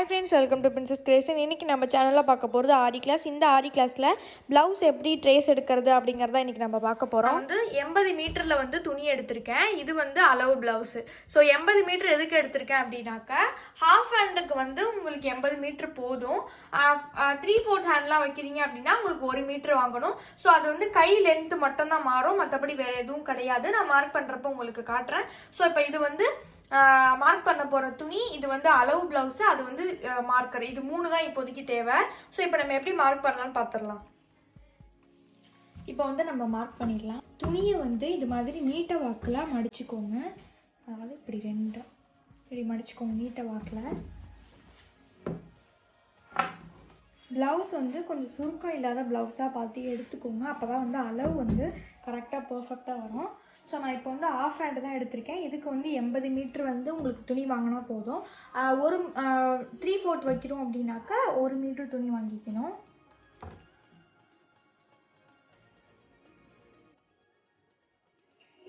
Hi friends, welcome to princess creation. இன்றைக்கி நம்ம சேனலில் பார்க்க போகிறது ஆரி கிளாஸ். இந்த ஆரி கிளாஸில் ப்ளவுஸ் எப்படி ட்ரேஸ் எடுக்கிறது அப்படிங்கிறத இன்றைக்கி நம்ம பார்க்க போகிறோம். வந்து 80 மீட்டரில் வந்து துணி எடுத்திருக்கேன். இது வந்து அளவு ப்ளவுஸு. ஸோ 80 மீட்டர் எதுக்கு எடுத்திருக்கேன் அப்படின்னாக்கா, ஹாஃப் ஹேண்டுக்கு வந்து உங்களுக்கு 80 மீட்டர் போதும். 3/4 ஹேண்ட்லாம் வைக்கிறீங்க அப்படின்னா உங்களுக்கு 1 மீட்டர் வாங்கணும். ஸோ அது வந்து கை லென்த்து மட்டும்தான் மாறும், மற்றபடி வேறு எதுவும் கிடையாது. நான் மார்க் பண்ணுறப்போ உங்களுக்கு காட்டுறேன். ஸோ இப்போ இது வந்து மார்க் பண்ண போகிற துணி, இது வந்து அளவு ப்ளவுஸு, அது வந்து மார்க்கர். இது 3 தான் இப்போதைக்கு தேவை. ஸோ இப்போ நம்ம எப்படி மார்க் பண்ணலான்னு பார்த்துடலாம். இப்போ வந்து நம்ம மார்க் பண்ணிடலாம். துணியை வந்து இது மாதிரி நீட்டை வாக்கில் மடிச்சுக்கோங்க. அதாவது இப்படி இப்படி மடிச்சுக்கோங்க நீட்டை வாக்கில். ப்ளவுஸ் வந்து கொஞ்சம் சுருக்கம் இல்லாத ப்ளவுஸாக பார்த்து எடுத்துக்கோங்க. அப்போ தான் வந்து அளவு வந்து கரெக்டாக பர்ஃபெக்டாக வரும். ஸோ நான் இப்போ வந்து ஆஃப் ஹேண்டு தான் எடுத்திருக்கேன். இதுக்கு வந்து 80 மீட்ரு வந்து உங்களுக்கு துணி வாங்கினா போதும். ஒரு 3/4 வைக்கிறோம் அப்படின்னாக்கா 1 மீட்ரு துணி வாங்கிக்கணும்.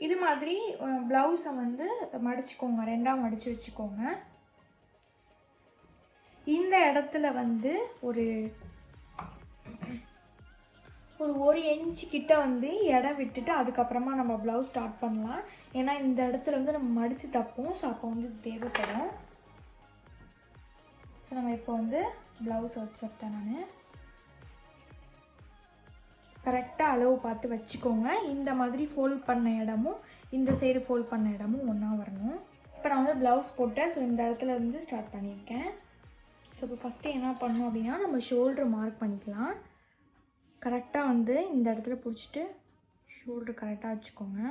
இது மாதிரி ப்ளவுஸை வந்து மடிச்சுக்கோங்க, 2ஆக மடித்து வச்சுக்கோங்க. இந்த இடத்துல வந்து ஒரு 1 இன்ச்சு கிட்ட வந்து இடம் விட்டுட்டு அதுக்கப்புறமா நம்ம ப்ளவுஸ் ஸ்டார்ட் பண்ணலாம். ஏன்னா இந்த இடத்துல வந்து நம்ம மடித்து தப்போம். ஸோ அப்போ வந்து தேவைப்படும். ஸோ நம்ம இப்போ வந்து ப்ளவுஸ் வச்சுருக்கேன். நான் கரெக்டாக அளவு பார்த்து வச்சுக்கோங்க. இந்த மாதிரி ஃபோல்ட் பண்ண இடமும் இந்த சைடு ஃபோல்ட் பண்ண இடமும் ஒன்றா வரணும். இப்போ நான் வந்து ப்ளவுஸ் போட்டேன். ஸோ இந்த இடத்துல இருந்து ஸ்டார்ட் பண்ணியிருக்கேன். ஸோ இப்போ ஃபஸ்ட்டு என்ன பண்ணணும் அப்படின்னா, நம்ம ஷோல்ட்ரு மார்க் பண்ணிக்கலாம். கரெக்டாக வந்து இந்த இடத்துல பிடிச்சிட்டு ஷோல்ட்ரு கரெக்டாக வச்சுக்கோங்க.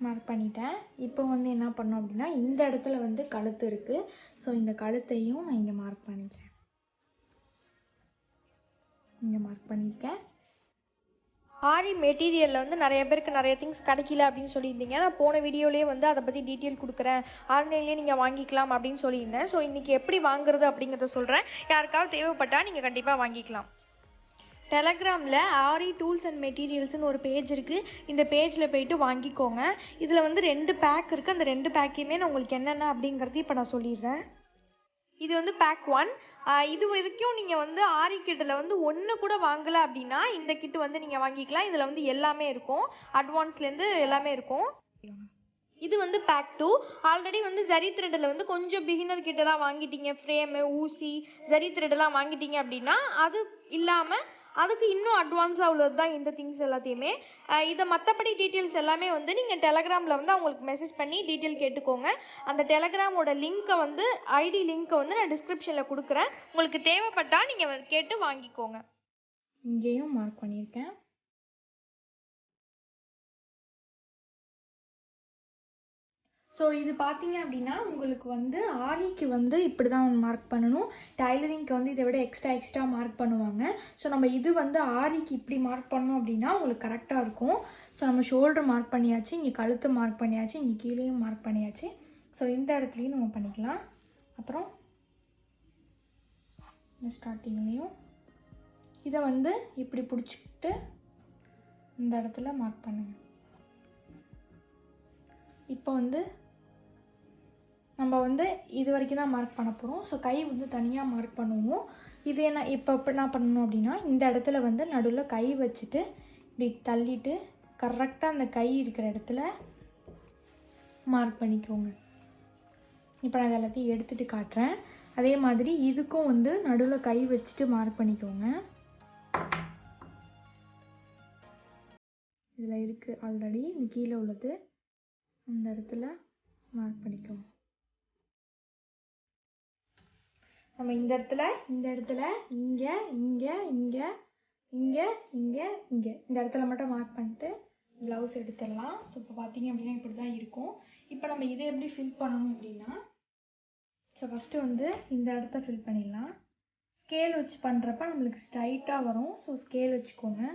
மார்க் பண்ணிட்டேன். இப்போ வந்து என்ன பண்ணோம் அப்படின்னா, இந்த இடத்துல வந்து கழுத்து இருக்குது. ஸோ இந்த கழுத்தையும் நான் இங்கே மார்க் பண்ணிக்கிறேன். இங்கே மார்க் பண்ணியிருக்கேன். ஆரி மெட்டீரியலில் வந்து நிறைய பேருக்கு நிறைய திங்ஸ் கிடைக்கல அப்படின்னு சொல்லியிருந்தீங்க. நான் போன வீடியோலேயே வந்து அதை பற்றி டீட்டெயில் கொடுக்குறேன், ஆன்லைன்லேயே நீங்கள் வாங்கிக்கலாம் அப்படின்னு சொல்லியிருந்தேன். ஸோ இன்றைக்கி எப்படி வாங்குறது அப்படிங்கிறத சொல்கிறேன். யாருக்காவது தேவைப்பட்டால் நீங்கள் கண்டிப்பாக வாங்கிக்கலாம். டெலகிராமில் ஆரி டூல்ஸ் அண்ட் மெட்டீரியல்ஸ்னு ஒரு பேஜ் இருக்குது. இந்த பேஜில் போய்ட்டு வாங்கிக்கோங்க. இதில் வந்து 2 பேக் இருக்குது. அந்த 2 பேக்கையுமே நான் உங்களுக்கு என்னென்ன அப்படிங்கிறது இப்போ நான் சொல்லிடுறேன். இது வந்து பேக் 1. இது வரைக்கும் நீங்கள் வந்து ஆரி கிட்டில் வந்து 1 கூட வாங்கலை அப்படின்னா இந்த கிட்டு வந்து நீங்கள் வாங்கிக்கலாம். இதில் வந்து எல்லாமே இருக்கும், அட்வான்ஸ்லேருந்து எல்லாமே இருக்கும். இது வந்து பேக் 2. ஆல்ரெடி வந்து ஜரி த்ரெட்டில் வந்து கொஞ்சம் பிகினர் கிட்டலாம் வாங்கிட்டீங்க, ஃப்ரேமு, ஊசி, ஜரி த்ரெட்டெல்லாம் வாங்கிட்டீங்க அப்படின்னா, அது இல்லாமல் அதுக்கு இன்னும் அட்வான்ஸாக உள்ளது தான் இந்த திங்ஸ் எல்லாத்தையுமே. இதை மற்றபடி டீட்டெயில்ஸ் எல்லாமே வந்து நீங்கள் டெலகிராமில் வந்து அவங்களுக்கு மெசேஜ் பண்ணி டீட்டெயில் கேட்டுக்கோங்க. அந்த டெலகிராமோட லிங்க்கை வந்து ஐடி லிங்க்கை வந்து நான் டிஸ்கிரிப்ஷனில் கொடுக்குறேன். உங்களுக்கு தேவைப்பட்டால் நீங்கள் கேட்டு வாங்கிக்கோங்க. இங்கேயும் மார்க் பண்ணியிருக்கேன். ஸோ இது பார்த்தீங்க அப்படின்னா உங்களுக்கு வந்து ஆரிக்கு வந்து இப்படி தான் மார்க் பண்ணணும். டைலரிங்க்கு வந்து இதை விட எக்ஸ்ட்ரா மார்க் பண்ணுவாங்க. ஸோ நம்ம இது வந்து ஆரிக்கு இப்படி மார்க் பண்ணோம் அப்படின்னா உங்களுக்கு கரெக்டாக இருக்கும். ஸோ நம்ம ஷோல்டர் மார்க் பண்ணியாச்சு, இங்கே கழுத்து மார்க் பண்ணியாச்சு, இங்கே கீழேயும் மார்க் பண்ணியாச்சு. ஸோ இந்த இடத்துலையும் நம்ம பண்ணிக்கலாம். அப்புறம் ஸ்டார்டிங்லேயும் இதை வந்து இப்படி பிடிச்சிக்கிட்டு இந்த இடத்துல மார்க் பண்ணுங்க. இப்போ வந்து நம்ம வந்து இது வரைக்கும் தான் மார்க் பண்ண போகிறோம். ஸோ கை வந்து தனியாக மார்க் பண்ணுவோம். இது இப்போ என்ன பண்ணணும் அப்படின்னா, இந்த இடத்துல வந்து நடுவில் கை வச்சுட்டு இப்படி தள்ளிட்டு கரெக்டாக அந்த கை இருக்கிற இடத்துல மார்க் பண்ணிக்கோங்க. இப்போ நான் இது எல்லாத்தையும் எடுத்துகிட்டு காட்டுறேன். அதே மாதிரி இதுக்கும் வந்து நடுவில் கை வச்சுட்டு மார்க் பண்ணிக்கோங்க. இதில் இருக்குது ஆல்ரெடி, இந்த கீழே உள்ளது அந்த இடத்துல மார்க் பண்ணிக்கோங்க. நம்ம இந்த இடத்துல இங்கே இங்கே இங்கே இங்கே இங்கே இங்கே இந்த இடத்துல மட்டும் மார்க் பண்ணிட்டு ப்ளவுஸ் எடுத்துடலாம். ஸோ இப்போ பார்த்தீங்க அப்படின்னா இப்படி தான் இருக்கும். இப்போ நம்ம இதை எப்படி ஃபில் பண்ணணும் அப்படின்னா, ஸோ ஃபஸ்ட்டு வந்து இந்த இடத்த ஃபில் பண்ணிடலாம். ஸ்கேல் வச்சு பண்ணுறப்ப நம்மளுக்கு ஸ்ட்ரைட்டாக வரும். ஸோ ஸ்கேல் வச்சுக்கோங்க.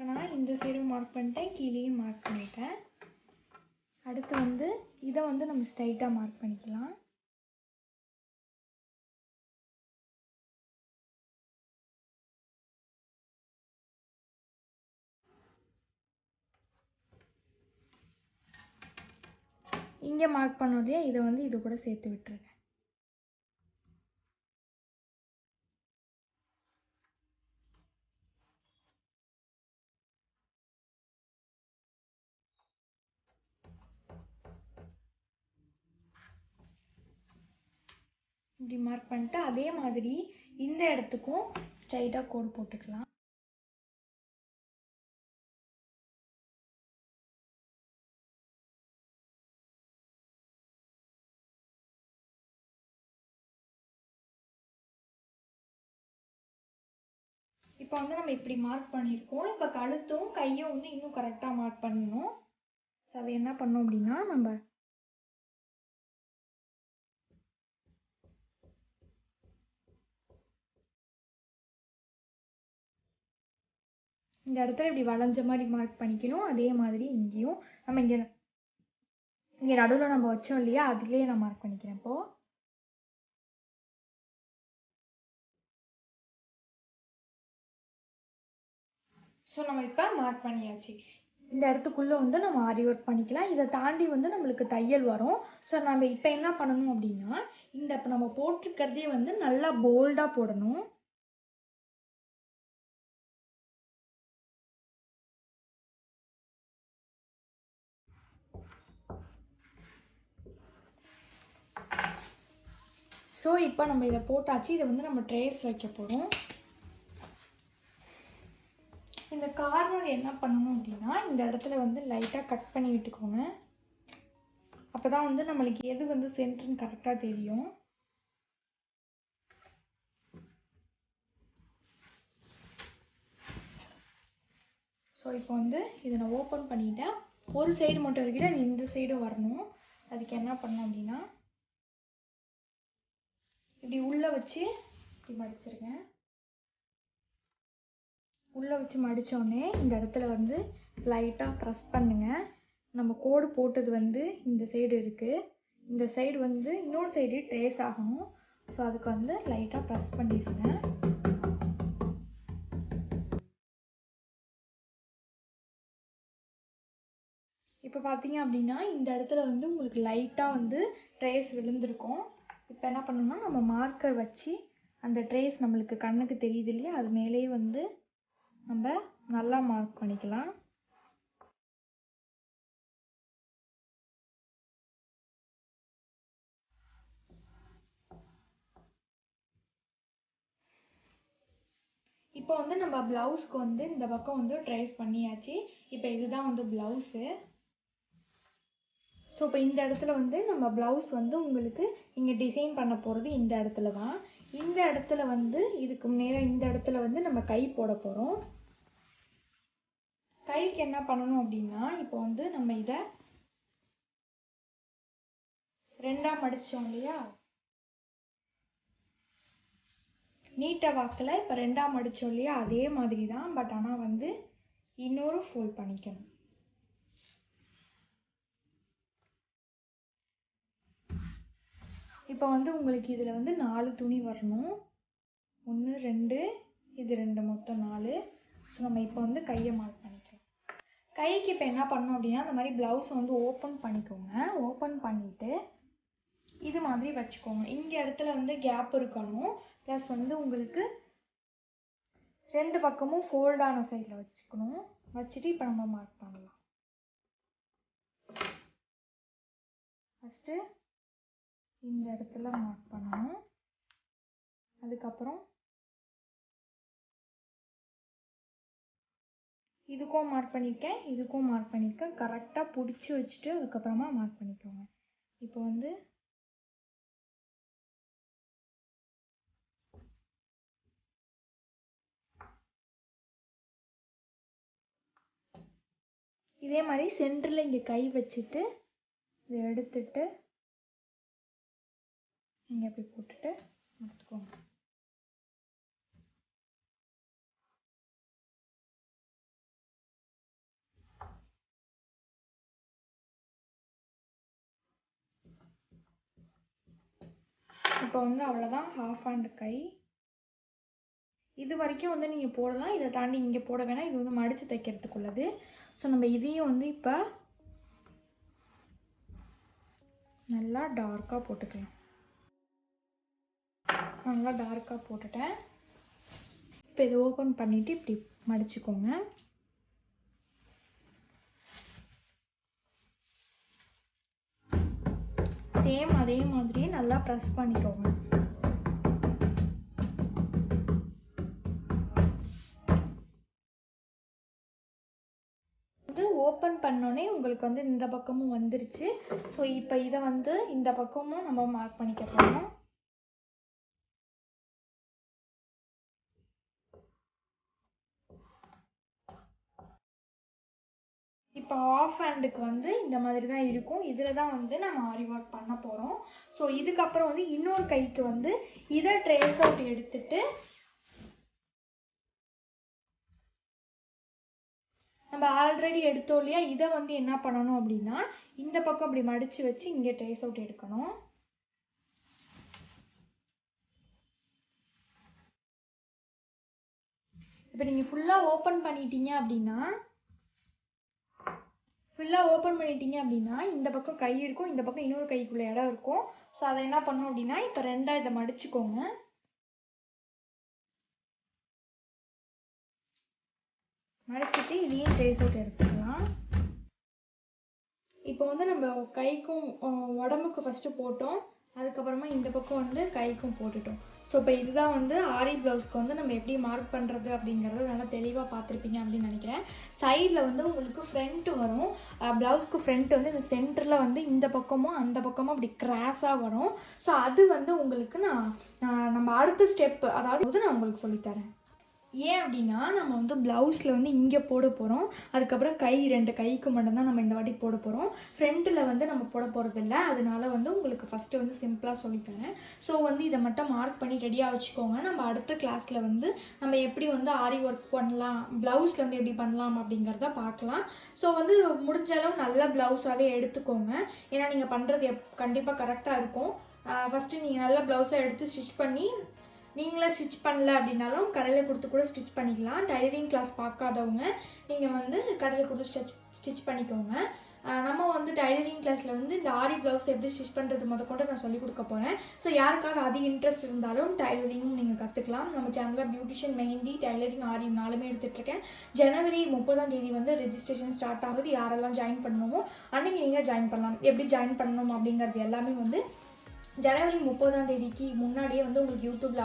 இப்போ நான் இந்த சைடும் மார்க் பண்ணிட்டேன், கீழேயும் மார்க் பண்ணிட்டேன். அடுத்து வந்து இதை வந்து நம்ம ஸ்ட்ரைட்டாக மார்க் பண்ணிக்கலாம். இங்கே மார்க் பண்ணோம் இல்லையா, இதை வந்து இது கூட சேர்த்து விட்டுருங்க. இப்படி மார்க் பண்ணிட்டு அதே மாதிரி இந்த இடத்துக்கும் ஸ்ட்ரைட்டாக கோடு போட்டுக்கலாம். இப்போ வந்து நம்ம இப்படி மார்க் பண்ணியிருக்கோம். இப்போ கழுத்தும் கையும் வந்து இன்னும் கரெக்டாக மார்க் பண்ணணும். ஸோ அதை என்ன பண்ணோம் அப்படின்னா, நம்ம இந்த இடத்துல இப்படி வளைஞ்ச மாதிரி மார்க் பண்ணிக்கணும். அதே மாதிரி இங்கேயும் நம்ம இங்கே நடுவில் நம்ம வச்சோம் இல்லையா, அதுலேயே நான் மார்க் பண்ணிக்கிறேன். இப்போது ஸோ நம்ம இப்போ மார்க் பண்ணியாச்சு. இந்த இடத்துக்குள்ளே வந்து நம்ம ஆரி ஒர்க் பண்ணிக்கலாம். இதை தாண்டி வந்து நம்மளுக்கு தையல் வரும். ஸோ நம்ம இப்போ என்ன பண்ணணும் அப்படின்னா, இந்த இப்போ நம்ம போட்டிருக்கிறதே வந்து நல்லா போல்டாக போடணும். ஸோ இப்போ நம்ம இதை போட்டாச்சு. இதை வந்து நம்ம ட்ரேஸ் வைக்க போகிறோம். இந்த கார்னர் என்ன பண்ணணும் அப்படின்னா, இந்த இடத்துல வந்து லைட்டாக கட் பண்ணி விட்டுக்கோங்க. அப்போ தான் வந்து நம்மளுக்கு எது வந்து சென்டர்னு கரெக்டாக தெரியும். ஸோ இப்போ வந்து இதை நான் ஓப்பன் பண்ணிட்டேன். ஒரு சைடு மட்டும் இருக்கிற இந்த சைடும் வரணும். அதுக்கு என்ன பண்ணணும் அப்படின்னா, இப்படி உள்ளே வச்சு இப்படி மடிச்சிருக்கேன். உள்ளே வச்சு மடித்தோடனே இந்த இடத்துல வந்து லைட்டாக ப்ரெஸ் பண்ணுங்கள். நம்ம கோடு போட்டது வந்து இந்த சைடு இருக்குது. இந்த சைடு வந்து இன்னொரு சைடு ட்ரேஸ் ஆகணும். ஸோ அதுக்கு வந்து லைட்டாக ப்ரெஸ் பண்ணிடுங்க. இப்போ பார்த்தீங்க அப்படின்னா இந்த இடத்துல வந்து உங்களுக்கு லைட்டாக வந்து ட்ரேஸ் விழுந்திருக்கும். இப்போ என்ன பண்ணணும்னா, நம்ம மார்க்கர் வச்சு அந்த ட்ரேஸ் நம்மளுக்கு கண்ணுக்கு தெரியுது இல்லையா, அது மேலேயே வந்து நம்ம நல்லா மார்க் பண்ணிக்கலாம். இப்போ வந்து நம்ம ப்ளவுஸ்க்கு வந்து இந்த பக்கம் வந்து ட்ரேஸ் பண்ணியாச்சு. இப்போ இதுதான் வந்து ப்ளவுஸு. ஸோ இப்போ இந்த இடத்துல வந்து நம்ம ப்ளவுஸ் வந்து உங்களுக்கு இங்கே டிசைன் பண்ண போகிறது இந்த இடத்துல தான். இந்த இடத்துல வந்து இதுக்கு நேராக இந்த இடத்துல வந்து நம்ம கை போட போகிறோம். கைக்கு என்ன பண்ணணும் அப்படின்னா, இப்போ வந்து நம்ம இதை ரெண்டாக மடித்தோம் இல்லையா, நீட்டை வாக்கில் இப்போ ரெண்டாக மடித்தோம் இல்லையா, அதே மாதிரி தான். பட் ஆனால் வந்து இன்னொரு ஃபோல்ட் பண்ணிக்கணும். இப்போ வந்து உங்களுக்கு இதில் வந்து 4 துணி வரணும். 1 2 இது 2 மொத்தம் 4. ஸோ நம்ம இப்போ வந்து கையை மார்க் பண்ணிக்கலாம். கைக்கு இப்போ என்ன பண்ணணும் அப்படின்னா, அந்த மாதிரி ப்ளவுஸை வந்து ஓப்பன் பண்ணிக்கோங்க. ஓப்பன் பண்ணிவிட்டு இது மாதிரி வச்சுக்கோங்க. இங்கே இடத்துல வந்து கேப் இருக்கணும். ப்ளஸ் வந்து உங்களுக்கு 2 பக்கமும் ஃபோல்டான சைடில் வச்சுக்கணும். வச்சுட்டு இப்போ நம்ம மார்க் பண்ணலாம். ஃபஸ்ட்டு இந்த இடத்துல மார்க் பண்ணணும். அதுக்கப்புறம் இதுக்கும் மார்க் பண்ணியிருக்கேன், இதுக்கும் மார்க் பண்ணியிருக்கேன். கரெக்டாக பிடிச்சி வச்சுட்டு அதுக்கப்புறமா மார்க் பண்ணிக்கோங்க. இப்போ வந்து இதே மாதிரி சென்டரில் இங்கே கை வச்சுட்டு இதை எடுத்துட்டு இங்கே அப்படி போட்டுட்டு எடுத்துக்கோங்க. இப்போ வந்து அவ்வளோதான் ஹாஃப் ஹேண்ட் கை. இது வரைக்கும் வந்து நீங்கள் போடலாம், இதை தாண்டி இங்கே போட வேணாம், இது வந்து மடித்து தைக்கிறதுக்குள்ளது. ஸோ நம்ம இதையும் வந்து இப்போ நல்லா டார்க்காக போட்டுக்கலாம். நல்லா டார்க்காக போட்டுட்டேன். இப்போ இதை ஓப்பன் பண்ணிவிட்டு இப்படி மடிச்சுக்கோங்க. சேம் அதே மாதிரியே நல்லா ப்ரெஸ் பண்ணிக்கோங்க. இது ஓப்பன் பண்ணோடனே உங்களுக்கு வந்து இந்த பக்கமும் வந்துருச்சு. ஸோ இப்போ இதை வந்து இந்த பக்கமும் நம்ம மார்க் பண்ணிக்க போகிறோம். இப்போ ஆஃப் ஹேண்டுக்கு வந்து இந்த மாதிரி தான் இருக்கும். இதில் தான் வந்து நம்ம ஆரி ஒர்க் பண்ண போகிறோம். ஸோ இதுக்கப்புறம் வந்து இன்னொரு கைக்கு வந்து இதை ட்ரேஸ் அவுட் எடுத்துட்டு நம்ம ஆல்ரெடி எடுத்தோம் இல்லையா, இதை வந்து என்ன பண்ணணும் அப்படின்னா இந்த பக்கம் அப்படி மடித்து வச்சு இங்கே ட்ரேஸ் அவுட் எடுக்கணும். இப்போ நீங்கள் ஃபுல்லாக ஓப்பன் பண்ணிட்டீங்க அப்படின்னா இந்த பக்கம் கை இருக்கும், இந்த பக்கம் இன்னொரு கைக்குள்ள இடம் இருக்கும். ஸோ அதை என்ன பண்ணணும் அப்படின்னா இப்போ ரெண்டாக இதை மடிச்சுக்கோங்க. மடிச்சுட்டு இதையும் ட்ரேஸ் அவுட் எடுத்துக்கலாம். இப்போ வந்து நம்ம கைக்கும் உடம்புக்கு ஃபஸ்ட்டு போட்டோம், அதுக்கப்புறமா இந்த பக்கம் வந்து கைக்கும் போட்டுட்டோம். ஸோ இப்போ இதுதான் வந்து ஆரி ப்ளவுஸ்க்கு வந்து நம்ம எப்படி மார்க் பண்ணுறது அப்படிங்கிறத நல்லா தெளிவாக பார்த்துருப்பீங்க அப்படின்னு நினைக்கிறேன். சைடில் வந்து உங்களுக்கு ஃப்ரண்ட்டு வரும். ப்ளவுஸ்க்கு ஃப்ரண்ட் வந்து இந்த சென்டரில் வந்து இந்த பக்கமும் அந்த பக்கமும் அப்படி கிராஸாக வரும். ஸோ அது வந்து உங்களுக்கு நம்ம அடுத்த ஸ்டெப்பு அதாவது நான் உங்களுக்கு சொல்லித்தரேன். ஏன் அப்படின்னா நம்ம வந்து ப்ளவுஸில் வந்து இங்கே போட போகிறோம், அதுக்கப்புறம் ரெண்டு கைக்கு மட்டும்தான் நம்ம இந்த வாட்டி போட போகிறோம். ஃப்ரண்ட்டில் வந்து நம்ம போட போகிறதில்ல. அதனால வந்து உங்களுக்கு ஃபஸ்ட்டு வந்து சிம்பிளாக சொல்லித்தரேன். ஸோ வந்து இதை மட்டும் மார்க் பண்ணி ரெடியாக வச்சுக்கோங்க. நம்ம அடுத்த கிளாஸில் வந்து நம்ம எப்படி வந்து ஆரி ஒர்க் பண்ணலாம், ப்ளவுஸில் வந்து எப்படி பண்ணலாம் அப்படிங்கிறத பார்க்கலாம். ஸோ வந்து முடிஞ்ச அளவு நல்ல ப்ளவுஸாகவே எடுத்துக்கோங்க. ஏன்னா நீங்கள் பண்ணுறது கண்டிப்பாக கரெக்டாக இருக்கும். ஃபஸ்ட்டு நீங்கள் நல்ல ப்ளவுஸாக எடுத்து ஸ்டிச் பண்ணி நீங்களே ஸ்டிச் பண்ணல அப்படின்னாலும் கடையில் கொடுத்து கூட ஸ்டிச் பண்ணிக்கலாம். டைலரிங் கிளாஸ் பார்க்காதவங்க நீங்கள் வந்து கடையில் கொடுத்து ஸ்டிச் பண்ணிக்கோங்க. நம்ம வந்து டைலரிங் கிளாஸில் வந்து இந்த ஆரி ப்ளவுஸ் எப்படி ஸ்டிச் பண்ணுறது முதற்கொண்டு நான் சொல்லிக் கொடுக்க போகிறேன். ஸோ யாருக்காவது அதிக இன்ட்ரெஸ்ட் இருந்தாலும் டைலரிங்கும் நீங்கள் கற்றுக்கலாம். நம்ம சேனலில் பியூட்டிஷியன், மெஹந்தி, டைலரிங், ஆரி 4மே எடுத்துகிட்ருக்கேன். ஜனவரி 30 வந்து ரெஜிஸ்ட்ரேஷன் ஸ்டார்ட் ஆகுது. யாரெல்லாம் ஜாயின் பண்ணணுமோ அன்றைக்கி நீங்கள் ஜாயின் பண்ணலாம். எப்படி ஜாயின் பண்ணணும் அப்படிங்கிறது எல்லாமே வந்து ஜனவரி 30 முன்னாடியே வந்து உங்களுக்கு யூடியூப்பில்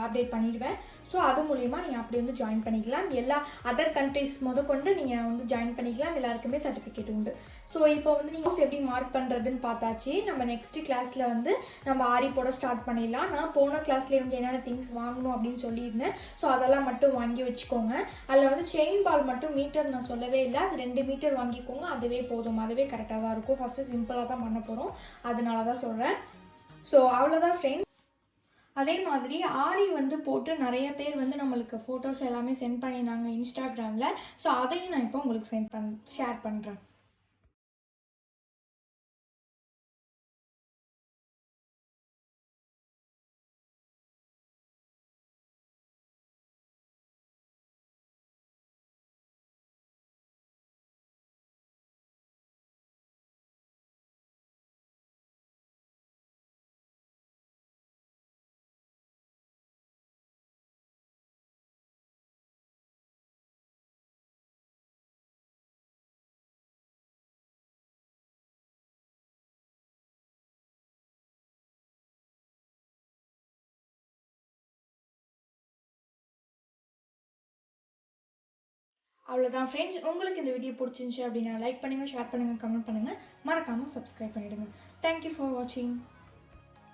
அப்டேட் பண்ணிடுவேன். ஸோ அது மூலயமா நீங்கள் அப்படி வந்து ஜாயின் பண்ணிக்கலாம். எல்லா அதர் கண்ட்ரிஸ் முதற்கொண்டு நீங்கள் வந்து ஜாயின் பண்ணிக்கலாம். எல்லாருக்குமே சர்டிஃபிகேட் உண்டு. ஸோ இப்போ வந்து நீங்கள் எப்படி மார்க் பண்ணுறதுன்னு பார்த்தாச்சு. நம்ம நெக்ஸ்ட்டு கிளாஸில் வந்து நம்ம ஆரி போட ஸ்டார்ட் பண்ணிடலாம். நான் போன கிளாஸ்லேயே வந்து என்னென்ன திங்ஸ் வாங்கணும் அப்படின்னு சொல்லியிருந்தேன். ஸோ அதெல்லாம் மட்டும் வாங்கி வச்சுக்கோங்க. அதில் வந்து செயின் பால் மட்டும் மீட்டர் நான் சொல்லவே இல்லை, அது 2 மீட்டர் வாங்கிக்கோங்க. அதுவே போதும், அதுவே கரெக்டாக தான் இருக்கும். ஃபஸ்ட்டு சிம்பிளாக தான் பண்ண போகிறோம், அதனால தான் சொல்கிறேன். ஸோ அவ்வளோதான் ஃப்ரெண்ட்ஸ். அதே மாதிரி ஆரி வந்து போட்டு நிறைய பேர் வந்து நம்மளுக்கு ஃபோட்டோஸ் எல்லாமே சென்ட் பண்ணியிருந்தாங்க இன்ஸ்டாகிராமில். ஸோ அதையும் நான் இப்போ உங்களுக்கு ஷேர் பண்ணுறேன். அவ்வளோதான் ஃப்ரெண்ட்ஸ். உங்களுக்கு இந்த வீடியோ பிடிச்சிருந்துச்சு அப்படின்னா லைக் பண்ணுங்கள், ஷேர் பண்ணுங்கள், கமெண்ட் பண்ணுங்கள், மறக்காமல் சப்ஸ்கிரைப் பண்ணிவிடுங்க. தேங்க்யூ ஃபார் வாட்சிங்.